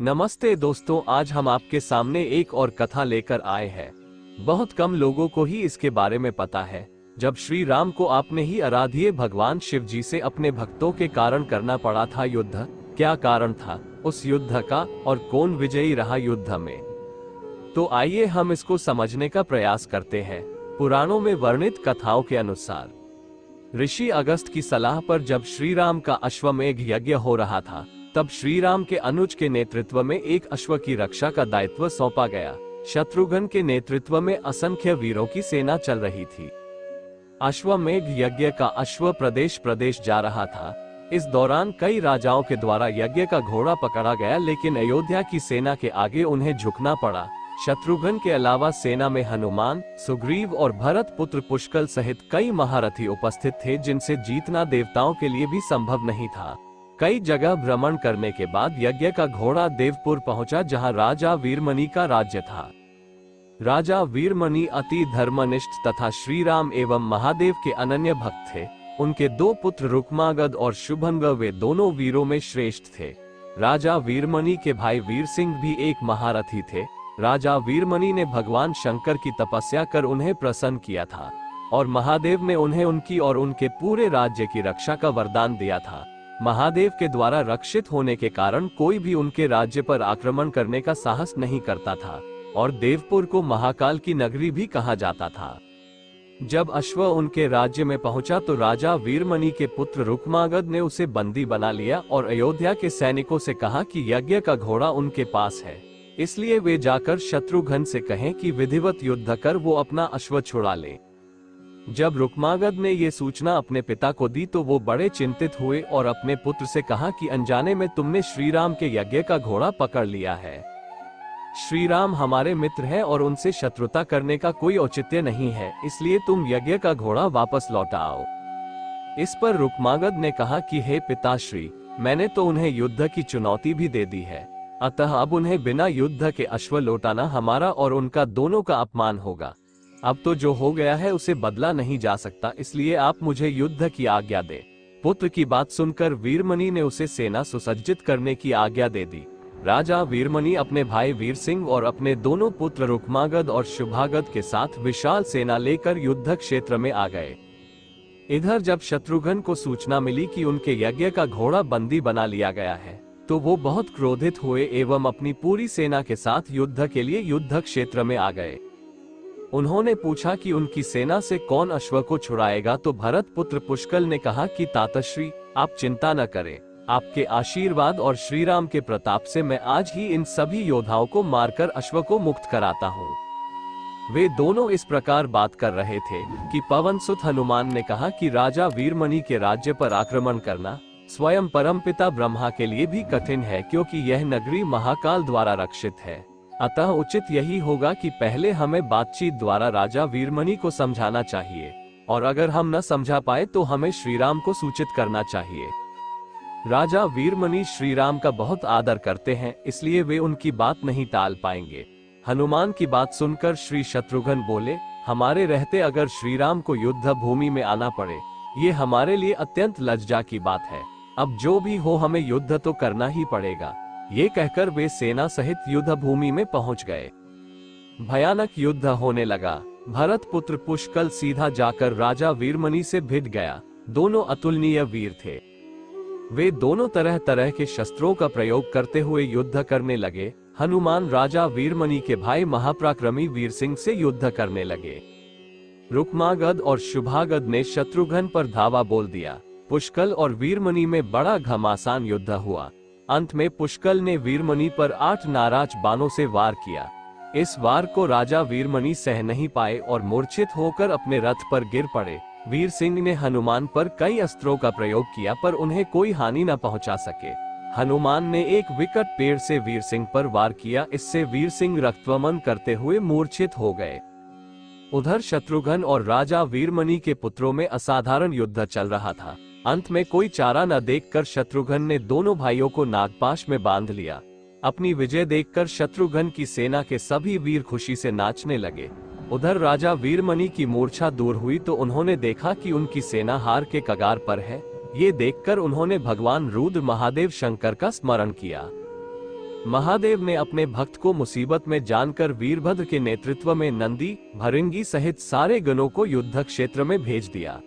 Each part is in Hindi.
नमस्ते दोस्तों, आज हम आपके सामने एक और कथा लेकर आए हैं। बहुत कम लोगों को ही इसके बारे में पता है। जब श्री राम को आपने ही आराध्य भगवान शिव जी से अपने भक्तों के कारण करना पड़ा था युद्ध, क्या कारण था उस युद्ध का और कौन विजयी रहा युद्ध में? तो आइए हम इसको समझने का प्रयास करते हैं। पुराणों में वर्णित कथाओं के अनुसार ऋषि अगस्त की सलाह पर जब श्री राम का अश्वमेध यज्ञ हो रहा था, तब श्री राम के अनुज के नेतृत्व में एक अश्व की रक्षा का दायित्व सौंपा गया। शत्रुघ्न के नेतृत्व में असंख्य वीरों की सेना चल रही थी। अश्वमेध यज्ञ का अश्व प्रदेश प्रदेश जा रहा था। इस दौरान कई राजाओं के द्वारा यज्ञ का घोड़ा पकड़ा गया, लेकिन अयोध्या की सेना के आगे उन्हें झुकना पड़ा। शत्रुघ्न के अलावा सेना में हनुमान, सुग्रीव और भरत पुत्र पुष्कल सहित कई महारथी उपस्थित थे, जिनसे जीतना देवताओं के लिए भी संभव नहीं था। कई जगह भ्रमण करने के बाद यज्ञ का घोड़ा देवपुर पहुंचा, जहां राजा वीरमणि का राज्य था। राजा वीरमणि अति धर्मनिष्ठ तथा श्री राम एवं महादेव के अनन्य भक्त थे। उनके दो पुत्र रुक्मागद और शुभंग वे दोनों वीरों में श्रेष्ठ थे। राजा वीरमणि के भाई वीर सिंह भी एक महारथी थे। राजा वीरमणि ने भगवान शंकर की तपस्या कर उन्हें प्रसन्न किया था और महादेव ने उन्हें उनकी और उनके पूरे राज्य की रक्षा का वरदान दिया था। महादेव के द्वारा रक्षित होने के कारण कोई भी उनके राज्य पर आक्रमण करने का साहस नहीं करता था और देवपुर को महाकाल की नगरी भी कहा जाता था। जब अश्व उनके राज्य में पहुंचा तो राजा वीरमणि के पुत्र रुक्मागद ने उसे बंदी बना लिया और अयोध्या के सैनिकों से कहा कि यज्ञ का घोड़ा उनके पास है, इसलिए वे जाकर शत्रुघ्न से कहें कि विधिवत युद्ध कर वो अपना अश्व छुड़ा ले। जब रुक्मागद ने ये सूचना अपने पिता को दी तो वो बड़े चिंतित हुए और अपने पुत्र से कहा कि अनजाने में तुमने श्री राम के यज्ञ का घोड़ा पकड़ लिया है। श्री राम हमारे मित्र हैं और उनसे शत्रुता करने का कोई औचित्य नहीं है, इसलिए तुम यज्ञ का घोड़ा वापस लौटाओ। इस पर रुक्मागद ने कहा कि हे पिताश्री, मैंने तो उन्हें युद्ध की चुनौती भी दे दी है, अतः अब उन्हें बिना युद्ध के अश्व लौटाना हमारा और उनका दोनों का अपमान होगा। अब तो जो हो गया है उसे बदला नहीं जा सकता, इसलिए आप मुझे युद्ध की आज्ञा दे। पुत्र की बात सुनकर वीरमणि ने उसे सेना सुसज्जित करने की आज्ञा दे दी। राजा वीरमणि अपने भाई वीर सिंह और अपने दोनों पुत्र रुक्मागद और शुभागद के साथ विशाल सेना लेकर युद्ध क्षेत्र में आ गए। इधर जब शत्रुघ्न को सूचना मिली कि उनके यज्ञ का घोड़ा बंदी बना लिया गया है, तो वो बहुत क्रोधित हुए एवं अपनी पूरी सेना के साथ युद्ध के लिए युद्ध क्षेत्र में आ गए। उन्होंने पूछा कि उनकी सेना से कौन अश्व को छुड़ाएगा, तो भरत पुत्र पुष्कल ने कहा कि तातश्री, आप चिंता न करें, आपके आशीर्वाद और श्री राम के प्रताप से मैं आज ही इन सभी योद्धाओं को मारकर अश्व को मुक्त कराता हूँ। वे दोनों इस प्रकार बात कर रहे थे कि पवन सुत हनुमान ने कहा कि राजा वीरमणि के राज्य पर आक्रमण करना स्वयं परमपिता ब्रह्मा के लिए भी कठिन है, क्योंकि यह नगरी महाकाल द्वारा रक्षित है। अतः उचित यही होगा कि पहले हमें बातचीत द्वारा राजा वीरमणि को समझाना चाहिए, और अगर हम न समझा पाए तो हमें श्री राम को सूचित करना चाहिए। राजा वीरमणि श्री राम का बहुत आदर करते हैं, इसलिए वे उनकी बात नहीं टाल पाएंगे। हनुमान की बात सुनकर श्री शत्रुघ्न बोले, हमारे रहते अगर श्री राम को युद्ध भूमि में आना पड़े, ये हमारे लिए अत्यंत लज्जा की बात है। अब जो भी हो हमें युद्ध तो करना ही पड़ेगा। ये कहकर वे सेना सहित युद्ध भूमि में पहुंच गए। भयानक युद्ध होने लगा। भरत पुत्र पुष्कल सीधा जाकर राजा वीरमणि से भिड़ गया। दोनों अतुलनीय वीर थे। वे दोनों तरह तरह के शस्त्रों का प्रयोग करते हुए युद्ध करने लगे। हनुमान राजा वीरमणि के भाई महापराक्रमी वीर सिंह से युद्ध करने लगे। रुक्मागद और शुभागद ने शत्रुघ्न पर धावा बोल दिया। पुष्कल और वीरमणि में बड़ा घमासान युद्ध हुआ। अंत में पुष्कल ने वीरमणि पर 8 नाराज बाणों से वार किया। इस वार को राजा वीरमणि सह नहीं पाए और मूर्छित होकर अपने रथ पर गिर पड़े। वीर सिंह ने हनुमान पर कई अस्त्रों का प्रयोग किया, पर उन्हें कोई हानि न पहुंचा सके। हनुमान ने एक विकट पेड़ से वीर सिंह पर वार किया, इससे वीर सिंह रक्तवमन करते हुए मूर्छित हो गए। उधर शत्रुघ्न और राजा वीरमणि के पुत्रों में असाधारण युद्ध चल रहा था। अंत में कोई चारा न देखकर शत्रुघ्न ने दोनों भाइयों को नागपाश में बांध लिया। अपनी विजय देखकर शत्रुघ्न की सेना के सभी वीर खुशी से नाचने लगे। उधर राजा वीरमणि की मूर्छा दूर हुई तो उन्होंने देखा कि उनकी सेना हार के कगार पर है। ये देखकर उन्होंने भगवान रुद्र महादेव शंकर का स्मरण किया। महादेव ने अपने भक्त को मुसीबत में जानकर वीरभद्र के नेतृत्व में नंदी, भृंगी सहित सारे गणों को युद्ध क्षेत्र में भेज दिया।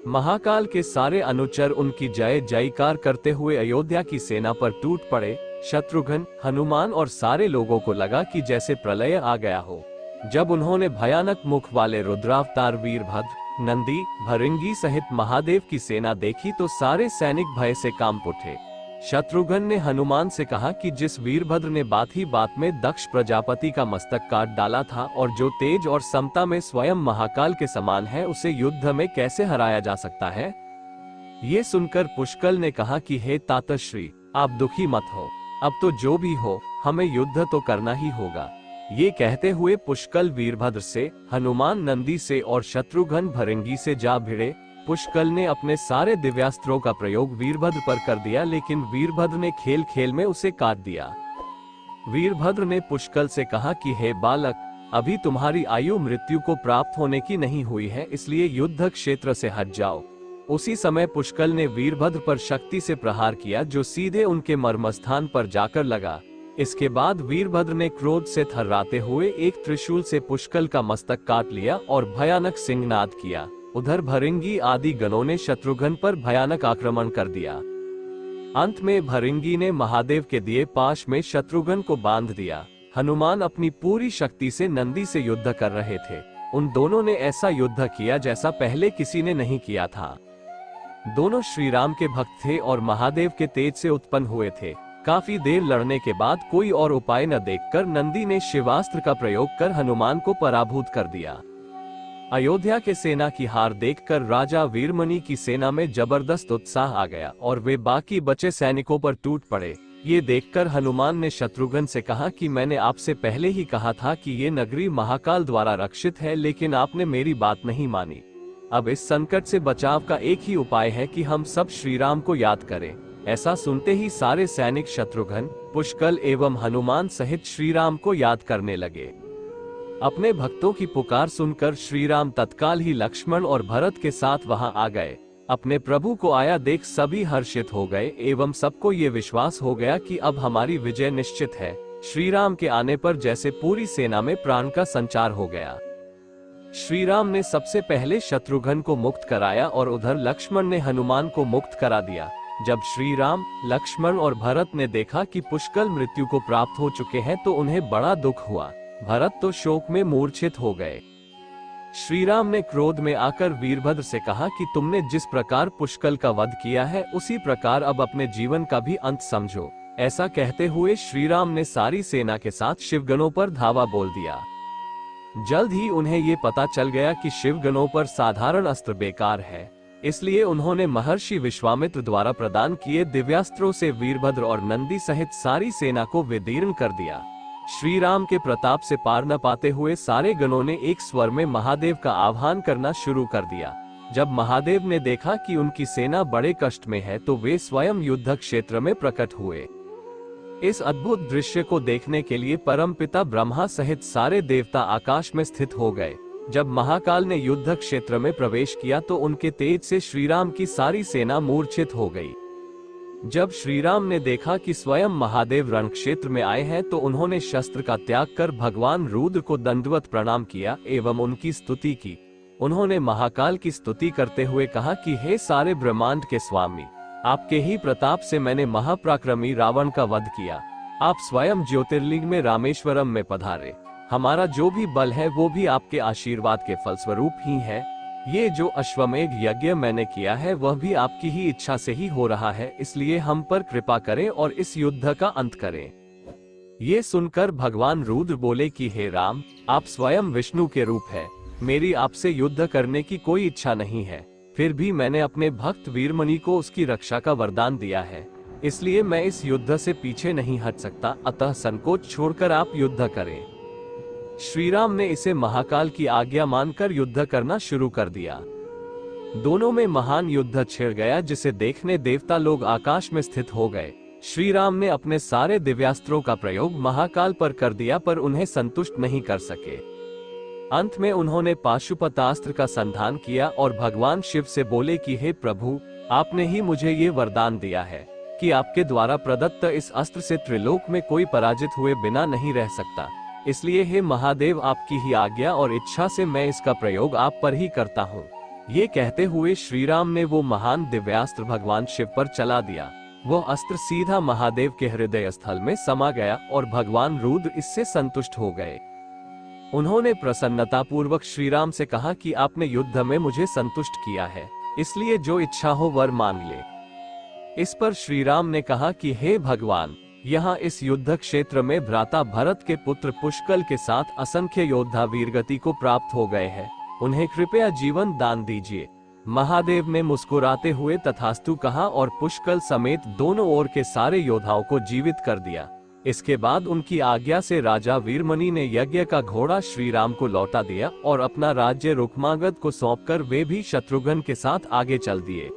महाकाल के सारे अनुचर उनकी जय जयकार करते हुए अयोध्या की सेना पर टूट पड़े। शत्रुघ्न, हनुमान और सारे लोगों को लगा कि जैसे प्रलय आ गया हो। जब उन्होंने भयानक मुख वाले रुद्रावतार वीरभद्र, नंदी, भृंगी सहित महादेव की सेना देखी तो सारे सैनिक भय से कांप उठे। शत्रुघ्न ने हनुमान से कहा कि जिस वीरभद्र ने बात ही बात में दक्ष प्रजापति का मस्तक काट डाला था और जो तेज और समता में स्वयं महाकाल के समान है, उसे युद्ध में कैसे हराया जा सकता है। ये सुनकर पुष्कल ने कहा कि हे तातश्री, आप दुखी मत हो, अब तो जो भी हो हमें युद्ध तो करना ही होगा। ये कहते हुए पुष्कल वीरभद्र से, हनुमान नंदी से और शत्रुघ्न भृंगी से जा भिड़े। पुष्कल ने अपने सारे दिव्यास्त्रों का प्रयोग वीरभद्र पर कर दिया, लेकिन वीरभद्र ने खेल खेल में उसे काट दिया। वीरभद्र ने पुष्कल से कहा कि हे बालक, अभी तुम्हारी आयु मृत्यु को प्राप्त होने की नहीं हुई है, इसलिए युद्ध क्षेत्र से हट जाओ। उसी समय पुष्कल ने वीरभद्र पर शक्ति से प्रहार किया, जो सीधे उनके मर्मस्थान पर जाकर लगा। इसके बाद वीरभद्र ने क्रोध से थर्राते हुए एक त्रिशूल से पुष्कल का मस्तक काट लिया और भयानक सिंहनाद किया। उधर भृंगी आदि गणों ने शत्रुघ्न पर भयानक आक्रमण कर दिया। अंत में भृंगी ने महादेव के दिए पाश में शत्रुघ्न को बांध दिया। हनुमान अपनी पूरी शक्ति से नंदी से युद्ध कर रहे थे। उन दोनों ने ऐसा युद्ध किया जैसा पहले किसी ने नहीं किया था। दोनों श्री राम के भक्त थे और महादेव के तेज से उत्पन्न हुए थे। काफी देर लड़ने के बाद कोई और उपाय न देखकर नंदी ने शिवास्त्र का प्रयोग कर हनुमान को पराभूत कर दिया। अयोध्या के सेना की हार देखकर राजा वीरमणि की सेना में जबरदस्त उत्साह आ गया और वे बाकी बचे सैनिकों पर टूट पड़े। ये देखकर हनुमान ने शत्रुघ्न से कहा कि मैंने आपसे पहले ही कहा था कि ये नगरी महाकाल द्वारा रक्षित है, लेकिन आपने मेरी बात नहीं मानी। अब इस संकट से बचाव का एक ही उपाय है कि हम सब श्री राम को याद करें। ऐसा सुनते ही सारे सैनिक शत्रुघ्न, पुष्कल एवं हनुमान सहित श्री राम को याद करने लगे। अपने भक्तों की पुकार सुनकर श्री राम तत्काल ही लक्ष्मण और भरत के साथ वहां आ गए। अपने प्रभु को आया देख सभी हर्षित हो गए एवं सबको ये विश्वास हो गया कि अब हमारी विजय निश्चित है। श्री राम के आने पर जैसे पूरी सेना में प्राण का संचार हो गया। श्री राम ने सबसे पहले शत्रुघ्न को मुक्त कराया और उधर लक्ष्मण ने हनुमान को मुक्त करा दिया। जब श्री राम, लक्ष्मण और भरत ने देखा कि पुष्कल मृत्यु को प्राप्त हो चुके हैं तो उन्हें बड़ा दुख हुआ। भरत तो शोक में मूर्छित हो गए। श्री राम ने क्रोध में आकर वीरभद्र से कहा कि तुमने जिस प्रकार पुष्कल का वध किया है, उसी प्रकार अब अपने जीवन का भी अंत समझो। ऐसा कहते हुए श्री राम ने सारी सेना के साथ शिवगणों पर धावा बोल दिया। जल्द ही उन्हें ये पता चल गया कि शिवगणों पर साधारण अस्त्र बेकार है, इसलिए उन्होंने महर्षि विश्वामित्र द्वारा प्रदान किए दिव्यास्त्रों से वीरभद्र और नंदी सहित सारी सेना को विदीर्ण कर दिया। श्री राम के प्रताप से पार न पाते हुए सारे गणों ने एक स्वर में महादेव का आह्वान करना शुरू कर दिया। जब महादेव ने देखा कि उनकी सेना बड़े कष्ट में है तो वे स्वयं युद्ध क्षेत्र में प्रकट हुए। इस अद्भुत दृश्य को देखने के लिए परमपिता ब्रह्मा सहित सारे देवता आकाश में स्थित हो गए। जब महाकाल ने युद्ध क्षेत्र में प्रवेश किया तो उनके तेज से श्रीराम की सारी सेना मूर्छित हो गई। जब श्रीराम ने देखा कि स्वयं महादेव रण क्षेत्र में आए हैं तो उन्होंने शस्त्र का त्याग कर भगवान रुद्र को दंडवत प्रणाम किया एवं उनकी स्तुति की। उन्होंने महाकाल की स्तुति करते हुए कहा कि हे सारे ब्रह्मांड के स्वामी, आपके ही प्रताप से मैंने महापराक्रमी रावण का वध किया। आप स्वयं ज्योतिर्लिंग में रामेश्वरम में पधारे। हमारा जो भी बल है वो भी आपके आशीर्वाद के फलस्वरूप ही है। ये जो अश्वमेध यज्ञ मैंने किया है वह भी आपकी ही इच्छा से ही हो रहा है, इसलिए हम पर कृपा करें और इस युद्ध का अंत करें। ये सुनकर भगवान रुद्र बोले कि हे राम, आप स्वयं विष्णु के रूप है, मेरी आपसे युद्ध करने की कोई इच्छा नहीं है। फिर भी मैंने अपने भक्त वीरमणि को उसकी रक्षा का वरदान दिया है, इसलिए मैं इस युद्ध से पीछे नहीं हट सकता, अतः संकोच छोड़कर आप युद्ध करें। श्रीराम ने इसे महाकाल की आज्ञा मानकर युद्ध करना शुरू कर दिया। दोनों में महान युद्ध छिड़ गया, जिसे देखने देवता लोग आकाश में स्थित हो गए। श्रीराम ने अपने सारे दिव्यास्त्रों का प्रयोग महाकाल पर कर दिया, पर उन्हें संतुष्ट नहीं कर सके। अंत में उन्होंने पाशुपतास्त्र का संधान किया और भगवान शिव से बोले कि हे प्रभु, आपने ही मुझे ये वरदान दिया है, कि आपके द्वारा प्रदत्त इस अस्त्र से त्रिलोक में कोई पराजित हुए बिना नहीं रह सकता। इसलिए हे महादेव, आपकी ही आज्ञा और इच्छा से मैं इसका प्रयोग आप पर ही करता हूँ। ये कहते हुए श्री राम ने वो महान दिव्यास्त्र भगवान शिव पर चला दिया। वह अस्त्र सीधा महादेव के हृदय स्थल में समा गया और भगवान रुद्र इससे संतुष्ट हो गए। उन्होंने प्रसन्नता पूर्वक श्री राम से कहा कि आपने युद्ध में मुझे संतुष्ट किया है, इसलिए जो इच्छा हो वर मांग ले। इस पर श्री राम ने कहा कि हे भगवान, यहाँ इस युद्ध क्षेत्र में भ्राता भरत के पुत्र पुष्कल के साथ असंख्य योद्धा वीरगति को प्राप्त हो गए हैं, उन्हें कृपया जीवन दान दीजिए। महादेव ने मुस्कुराते हुए तथास्तु कहा और पुष्कल समेत दोनों ओर के सारे योद्धाओं को जीवित कर दिया। इसके बाद उनकी आज्ञा से राजा वीरमणि ने यज्ञ का घोड़ा श्री राम को लौटा दिया और अपना राज्य रुक्मांगद को सौंपकर वे भी शत्रुघ्न के साथ आगे चल दिए।